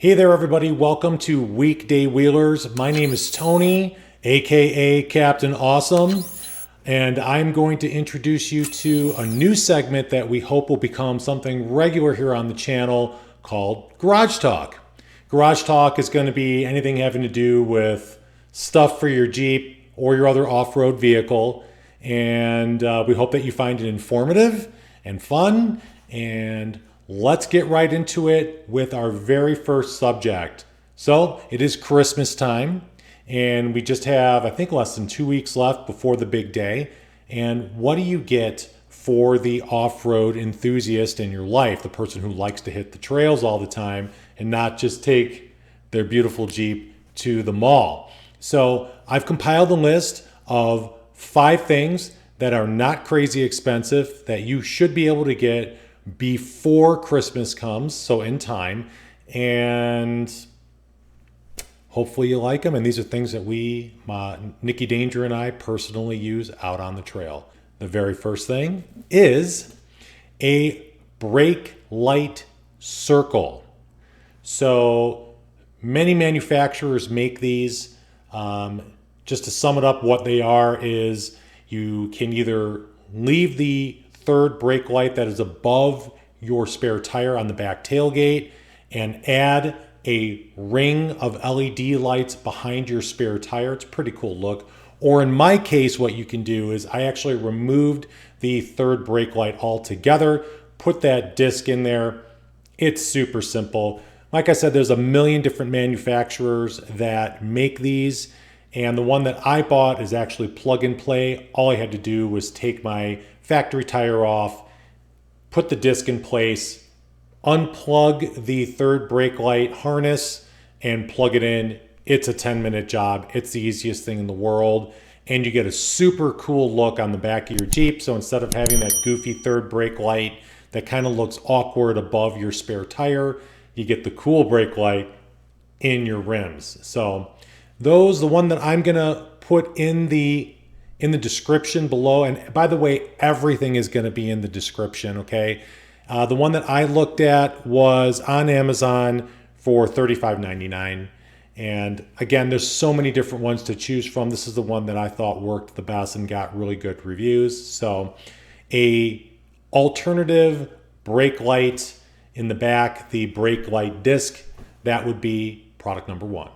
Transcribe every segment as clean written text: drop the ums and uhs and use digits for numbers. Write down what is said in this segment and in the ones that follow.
Hey there, everybody. Welcome to Weekday Wheelers. My name is Tony, aka Captain Awesome, and I'm going to introduce you to a new segment that we hope will become something regular here on the channel called Garage Talk. Garage Talk is going to be anything having to do with stuff for your Jeep or your other off-road vehicle, and we hope that you find it informative and fun. And let's get right into it with our very first subject. So it is Christmas time, and we just have, I think, less than 2 weeks left before the big day. And what do you get for the off-road enthusiast in your life, the person who likes to hit the trails all the time and not just take their beautiful Jeep to the mall? So I've compiled a list of 5 things that are not crazy expensive that you should be able to get before Christmas comes, so in time, and hopefully you like them. And these are things that we, Nikki Danger and I, personally use out on the trail. The very first thing is a brake light circle. So many manufacturers make these. Just to sum it up, what they are is you can either leave the third brake light that is above your spare tire on the back tailgate and add a ring of LED lights behind your spare tire. It's a pretty cool look. Or in my case, what you can do is I actually removed the third brake light altogether, put that disc in there. It's super simple. Like I said, there's a million different manufacturers that make these, and the one that I bought is actually plug and play. All I had to do was take my factory tire off, put the disc in place, unplug the third brake light harness, and plug it in. It's a 10-minute job. It's the easiest thing in the world. And you get a super cool look on the back of your Jeep. So instead of having that goofy third brake light that kind of looks awkward above your spare tire, you get the cool brake light in your rims. So the one that I'm gonna put in the description below, and by the way, everything is going to be in the description, okay? The one that I looked at was on Amazon for $35.99. And again, there's so many different ones to choose from. This is the one that I thought worked the best and got really good reviews. So a alternative brake light in the back, the brake light disc, that would be product number 1.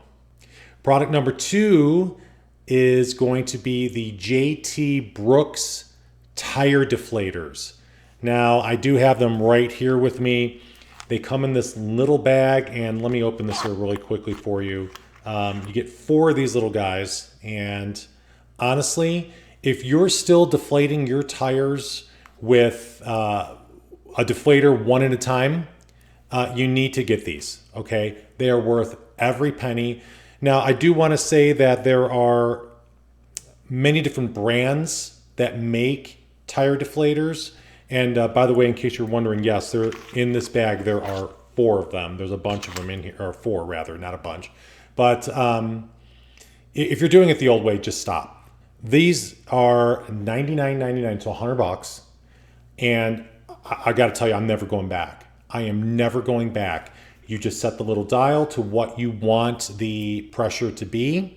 Product number 2 is going to be the J.T. Brooks tire deflators. Now, I do have them right here with me. They come in this little bag, and let me open this here really quickly for you. You get 4 of these little guys, and honestly, if you're still deflating your tires with a deflator one at a time, you need to get these, okay? They are worth every penny. Now, I do want to say that there are many different brands that make tire deflators. And by the way, in case you're wondering, yes, they're in this bag. There are 4 of them. There's a bunch of them in here, or 4 rather, not a bunch. But if you're doing it the old way, just stop. These are $99.99, so $100. And I got to tell you, I'm never going back. I am never going back. You just set the little dial to what you want the pressure to be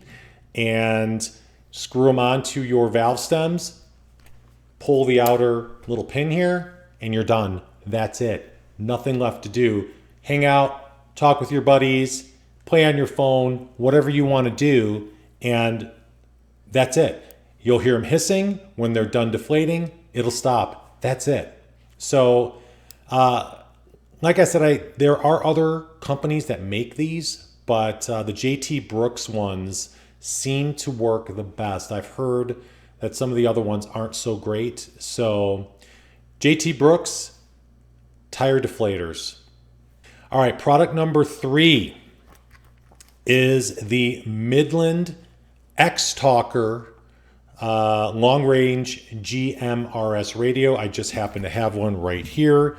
and screw them onto your valve stems, pull the outer little pin here, and you're done. That's it. Nothing left to do. Hang out, talk with your buddies, play on your phone, whatever you want to do, and that's it. You'll hear them hissing. When they're done deflating, it'll stop. That's it. So, like I said, there are other companies that make these, but the J.T. Brooks ones seem to work the best. I've heard that some of the other ones aren't so great. So J.T. Brooks, tire deflators. All right, product number 3 is the Midland X-Talker long-range GMRS radio. I just happen to have one right here.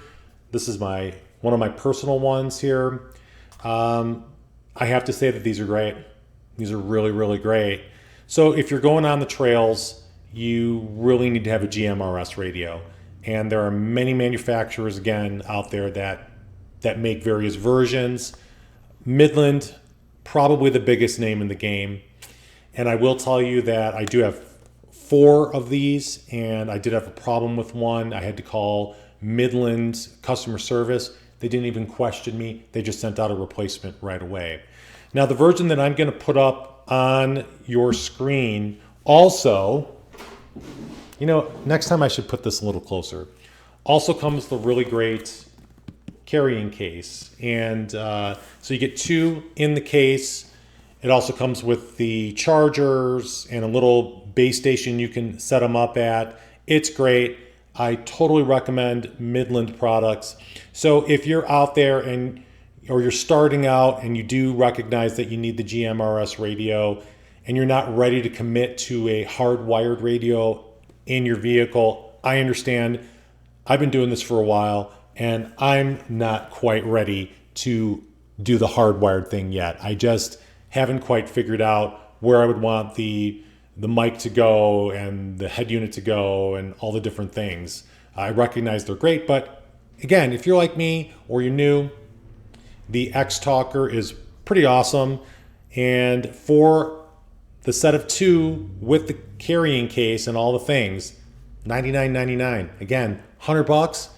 This is one of my personal ones here. I have to say that these are great. These are really, really great. So if you're going on the trails, you really need to have a GMRS radio. And there are many manufacturers, again, out there that make various versions. Midland, probably the biggest name in the game. And I will tell you that I do have 4 of these, and I did have a problem with one. I had to call Midland customer service. They didn't even question me. They just sent out a replacement right away. Now, the version that I'm going to put up on your screen also, next time I should put this a little closer, also comes the really great carrying case. And so you get 2 in the case. It also comes with the chargers and a little base station you can set them up at. It's great. I totally recommend Midland products. So if you're out there or you're starting out and you do recognize that you need the GMRS radio and you're not ready to commit to a hardwired radio in your vehicle, I understand. I've been doing this for a while and I'm not quite ready to do the hardwired thing yet. I just haven't quite figured out where I would want the mic to go and the head unit to go and all the different things. I recognize they're great, but again, if you're like me or you're new, the X-Talker is pretty awesome. And for the set of 2 with the carrying case and all the things, $99.99. Again, $100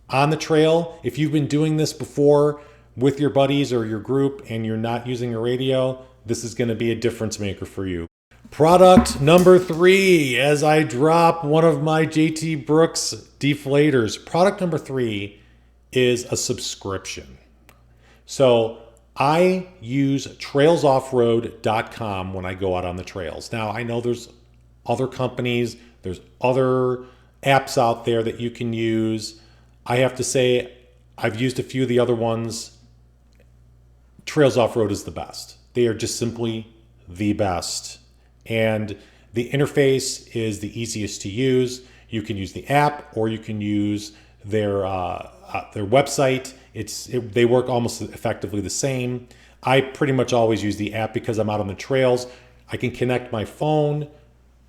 on the trail. If you've been doing this before with your buddies or your group and you're not using a radio, this is going to be a difference maker for you. Product number 3, as I drop one of my JT Brooks deflators. Product number 3 is a subscription. So I use trailsoffroad.com when I go out on the trails. Now, I know there's other companies, there's other apps out there that you can use. I have to say, I've used a few of the other ones. Trails Off Road is the best. They are just simply the best. And the interface is the easiest to use. You can use the app or you can use their website. They work almost effectively the same. I pretty much always use the app because I'm out on the trails. I can connect my phone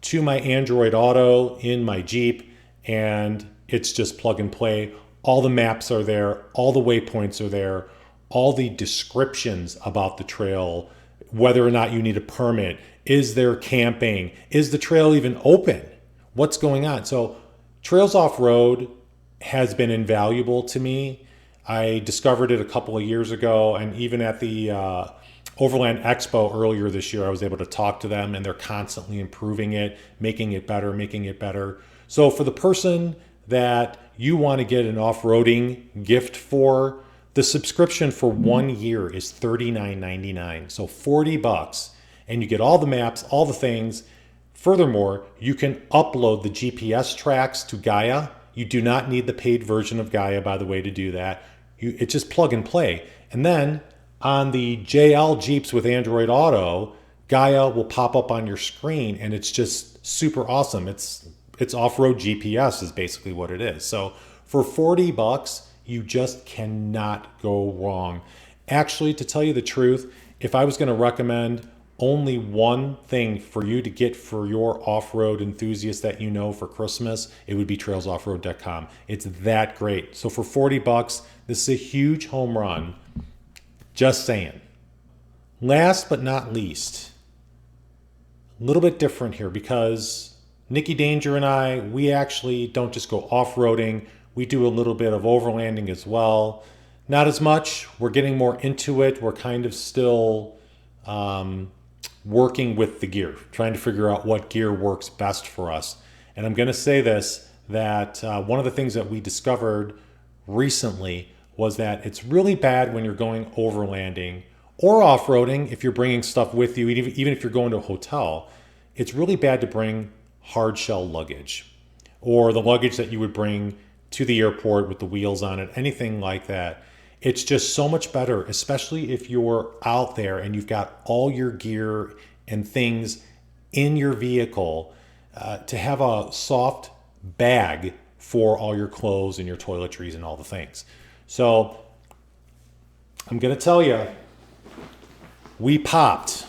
to my Android Auto in my Jeep, and it's just plug and play. All the maps are there, all the waypoints are there, all the descriptions about the trail, whether or not you need a permit, is there camping, is the trail even open, what's going on. So Trails Off Road has been invaluable to me. I discovered it a couple of years ago, and even at the Overland Expo earlier this year, I was able to talk to them, and they're constantly improving it, making it better, making it better. So for the person that you want to get an off-roading gift for, the subscription for 1 year is $39.99. So $40, and you get all the maps, all the things. Furthermore, you can upload the GPS tracks to Gaia. You do not need the paid version of Gaia, by the way, to do that. It's just plug and play. And then on the JL Jeeps with Android Auto, Gaia will pop up on your screen, and it's just super awesome. It's off-road GPS is basically what it is. So for $40, you just cannot go wrong. Actually, to tell you the truth, if I was going to recommend only one thing for you to get for your off-road enthusiast that you know for Christmas, it would be trailsoffroad.com. It's that great. So for $40, this is a huge home run. Just saying. Last but not least, a little bit different here because Nikki Danger and I, we actually don't just go off-roading. We do a little bit of overlanding as well. Not as much. We're getting more into it. We're kind of still working with the gear, trying to figure out what gear works best for us. And I'm going to say this, that one of the things that we discovered recently was that it's really bad when you're going overlanding or off-roading, if you're bringing stuff with you, even if you're going to a hotel. It's really bad to bring hard shell luggage or the luggage that you would bring to the airport with the wheels on it, anything like that. It's just so much better, especially if you're out there and you've got all your gear and things in your vehicle, to have a soft bag for all your clothes and your toiletries and all the things. So I'm going to tell you, we popped.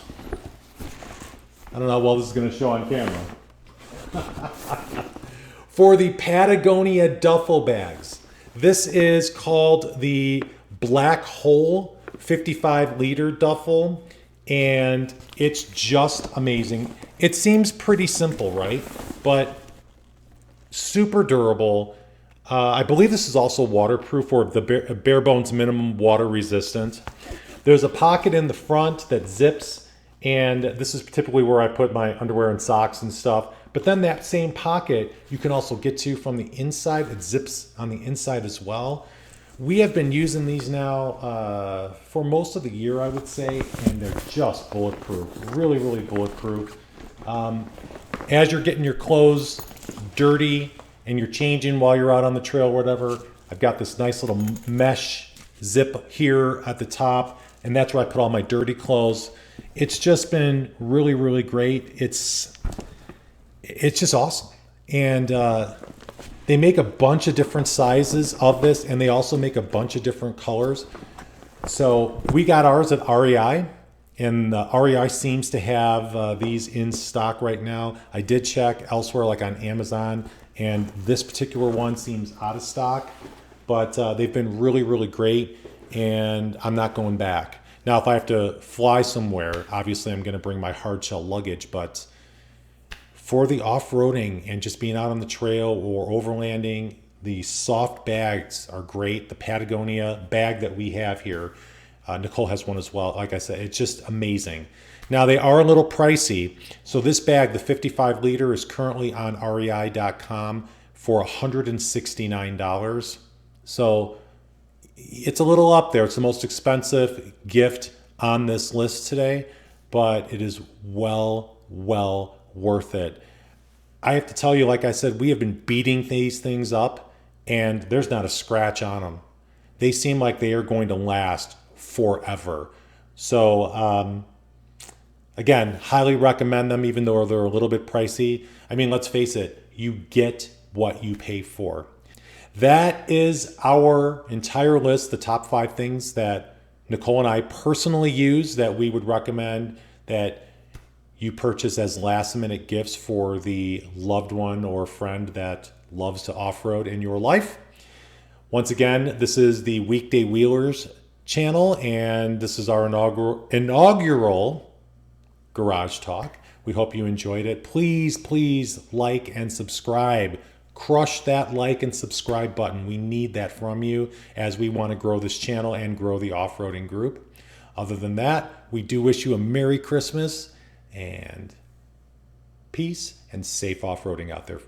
I don't know how well this is going to show on camera. For the Patagonia duffel bags. This is called the Black Hole 55-liter duffel, and it's just amazing. It seems pretty simple, right? But super durable. I believe this is also waterproof, or the bare bones minimum water resistant. There's a pocket in the front that zips, and this is typically where I put my underwear and socks and stuff. But then that same pocket you can also get to from the inside. It zips on the inside as well. We have been using these now for most of the year, I would say, and they're just bulletproof. Really, really bulletproof. As you're getting your clothes dirty and you're changing while you're out on the trail or whatever, I've got this nice little mesh zip here at the top, and that's where I put all my dirty clothes. It's just been really, really great. It's just awesome. And they make a bunch of different sizes of this, and they also make a bunch of different colors. So we got ours at REI, and REI seems to have these in stock right now. I did check elsewhere, like on Amazon, and this particular one seems out of stock, but they've been really, really great, and I'm not going back. Now, if I have to fly somewhere, obviously I'm going to bring my hard shell luggage, but for the off-roading and just being out on the trail or overlanding, the soft bags are great. The Patagonia bag that we have here, Nicole has one as well. Like I said, it's just amazing. Now, they are a little pricey. So this bag, the 55 liter, is currently on rei.com for $169. So it's a little up there. It's the most expensive gift on this list today, but it is well worth it. I have to tell you, like I said, we have been beating these things up, and there's not a scratch on them. They seem like they are going to last forever. So again, highly recommend them, even though they're a little bit pricey. I mean, let's face it, you get what you pay for. That is our entire list, the top 5 things that Nicole and I personally use that we would recommend that you purchase as last-minute gifts for the loved one or friend that loves to off-road in your life. Once again, this is the Weekday Wheelers channel, and this is our inaugural Garage Talk. We hope you enjoyed it. Please like and subscribe. Crush that like and subscribe button. We need that from you as we want to grow this channel and grow the off-roading group. Other than that, we do wish you a Merry Christmas and peace and safe off-roading out there.